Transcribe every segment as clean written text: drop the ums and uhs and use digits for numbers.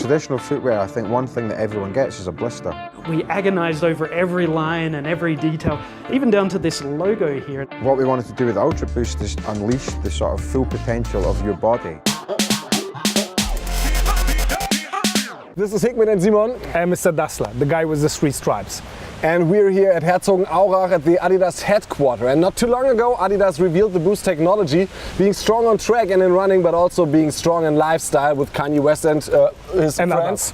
traditional footwear, I think one thing that everyone gets is a blister. We agonized over every line and every detail, even down to this logo here. What we wanted to do with Ultra Boost is unleash the sort of full potential of your body. This is Hickman and Simon and Mr. Dassler, the guy with the 3 stripes. And we're here at Herzogenaurach at the Adidas headquarters. And not too long ago, Adidas revealed the Boost technology, being strong on track and in running, but also being strong in lifestyle with Kanye West and his friends.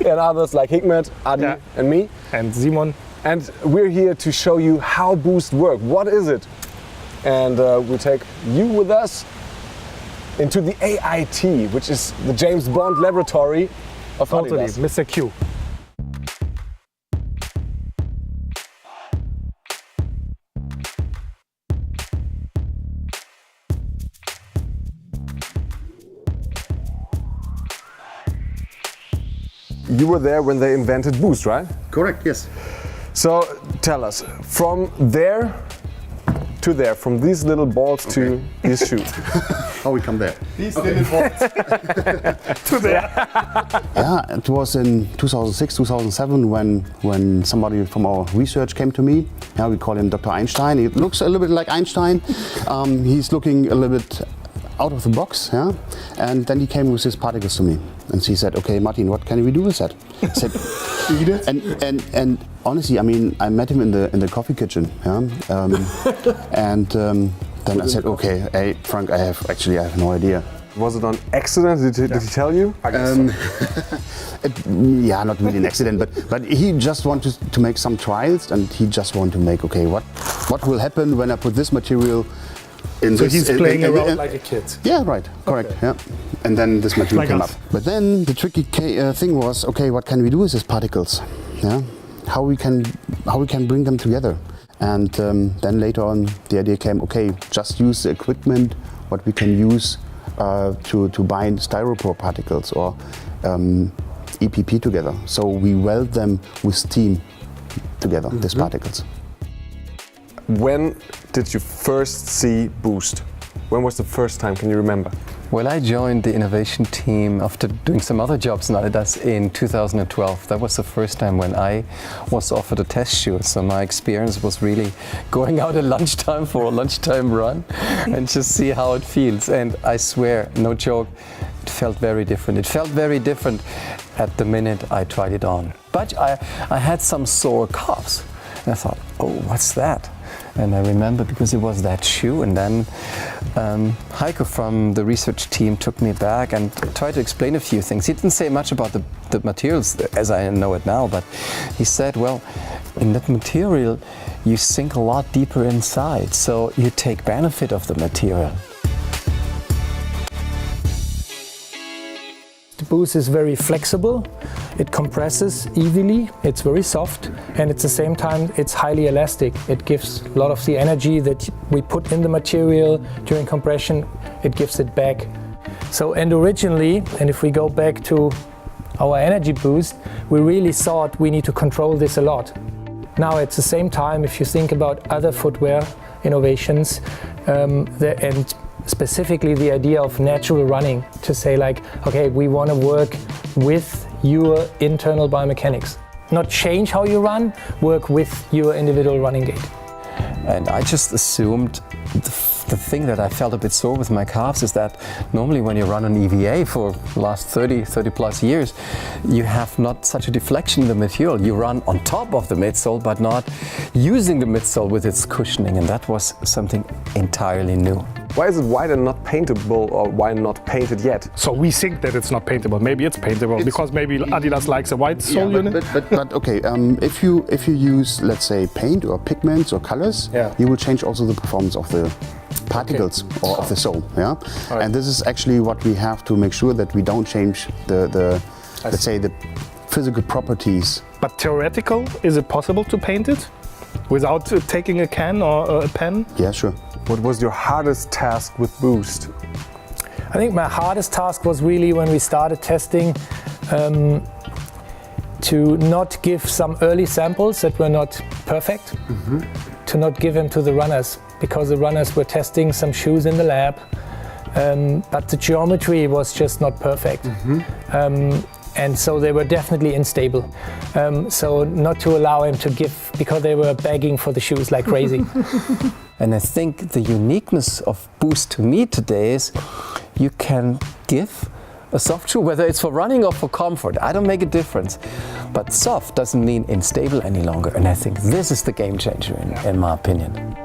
And others like Hickman, Adi and me. And Simon. And we're here to show you how Boost works. What is it? And we take you with us into the AIT, which is the James Bond laboratory of Adidas. Mr. Q. You were there when they invented Boost, right? Correct, yes. So tell us, from there to there, from these little balls to these shoes. How we come there? These little balls to there. Yeah, it was in 2006, 2007 when somebody from our research came to me. Yeah, we call him Dr. Einstein. He looks a little bit like Einstein. He's looking a little bit out of the box, yeah. And then he came with his particles to me, and he said, "Okay, Martin, what can we do with that?" I said, "Eat it." And honestly, I mean, I met him in the coffee kitchen, yeah. Then I said, "Okay, hey Frank, I have no idea." Was it on accident? Did he tell you? Yeah, not really an accident, but he just wanted to make some trials, and he just wanted to make, okay, what will happen when I put this material. So he's playing around like a kid. Yeah, right, correct. Okay. Yeah, and then this material like came us. up. But then the tricky thing was, okay, what can we do with these particles? Yeah, how we can bring them together? And then later on, the idea came, okay, just use the equipment what we can use to bind styropor particles or EPP together. So we weld them with steam together, these particles. When did you first see Boost? When was the first time? Can you remember? Well, I joined the innovation team after doing some other jobs in Adidas in 2012. That was the first time when I was offered a test shoe. So my experience was really going out at lunchtime for a lunchtime run and just see how it feels. And I swear, no joke, it felt very different. It felt very different at the minute I tried it on. But I had some sore calves. And I thought, oh, what's that? And I remember because it was that shoe, and then Heiko from the research team took me back and tried to explain a few things. He didn't say much about the materials as I know it now, but he said, well, in that material you sink a lot deeper inside, so you take benefit of the material. The Boost is very flexible, it compresses easily, it's very soft, and at the same time it's highly elastic. It gives a lot of the energy that we put in the material during compression, it gives it back. So, and originally, and if we go back to our energy boost, we really thought we need to control this a lot. Now at the same time, if you think about other footwear innovations, and specifically the idea of natural running, to say like, okay, we want to work with your internal biomechanics. Not change how you run, work with your individual running gait. And I just assumed the thing that I felt a bit sore with my calves is that normally when you run on EVA for the last 30 plus years, you have not such a deflection in the material. You run on top of the midsole, but not using the midsole with its cushioning, and that was something entirely new. Why is it white and not paintable, or why not painted yet? So we think that it's not paintable. Maybe it's paintable because maybe Adidas likes a white sole unit. But okay, if you use, let's say, paint or pigments or colors, you will change also the performance of the particles or of the sole. Yeah, right. And this is actually what we have to make sure that we don't change the let's say the physical properties. But theoretical, is it possible to paint it without taking a can or a pen? Yeah, sure. What was your hardest task with Boost? I think my hardest task was really when we started testing to not give some early samples that were not perfect, to not give them to the runners, because the runners were testing some shoes in the lab, but the geometry was just not perfect. and so they were definitely unstable. So not to allow him to give, because they were begging for the shoes like crazy. And I think the uniqueness of Boost to me today is you can give a soft shoe, whether it's for running or for comfort, I don't make a difference. But soft doesn't mean unstable any longer. And I think this is the game changer in my opinion.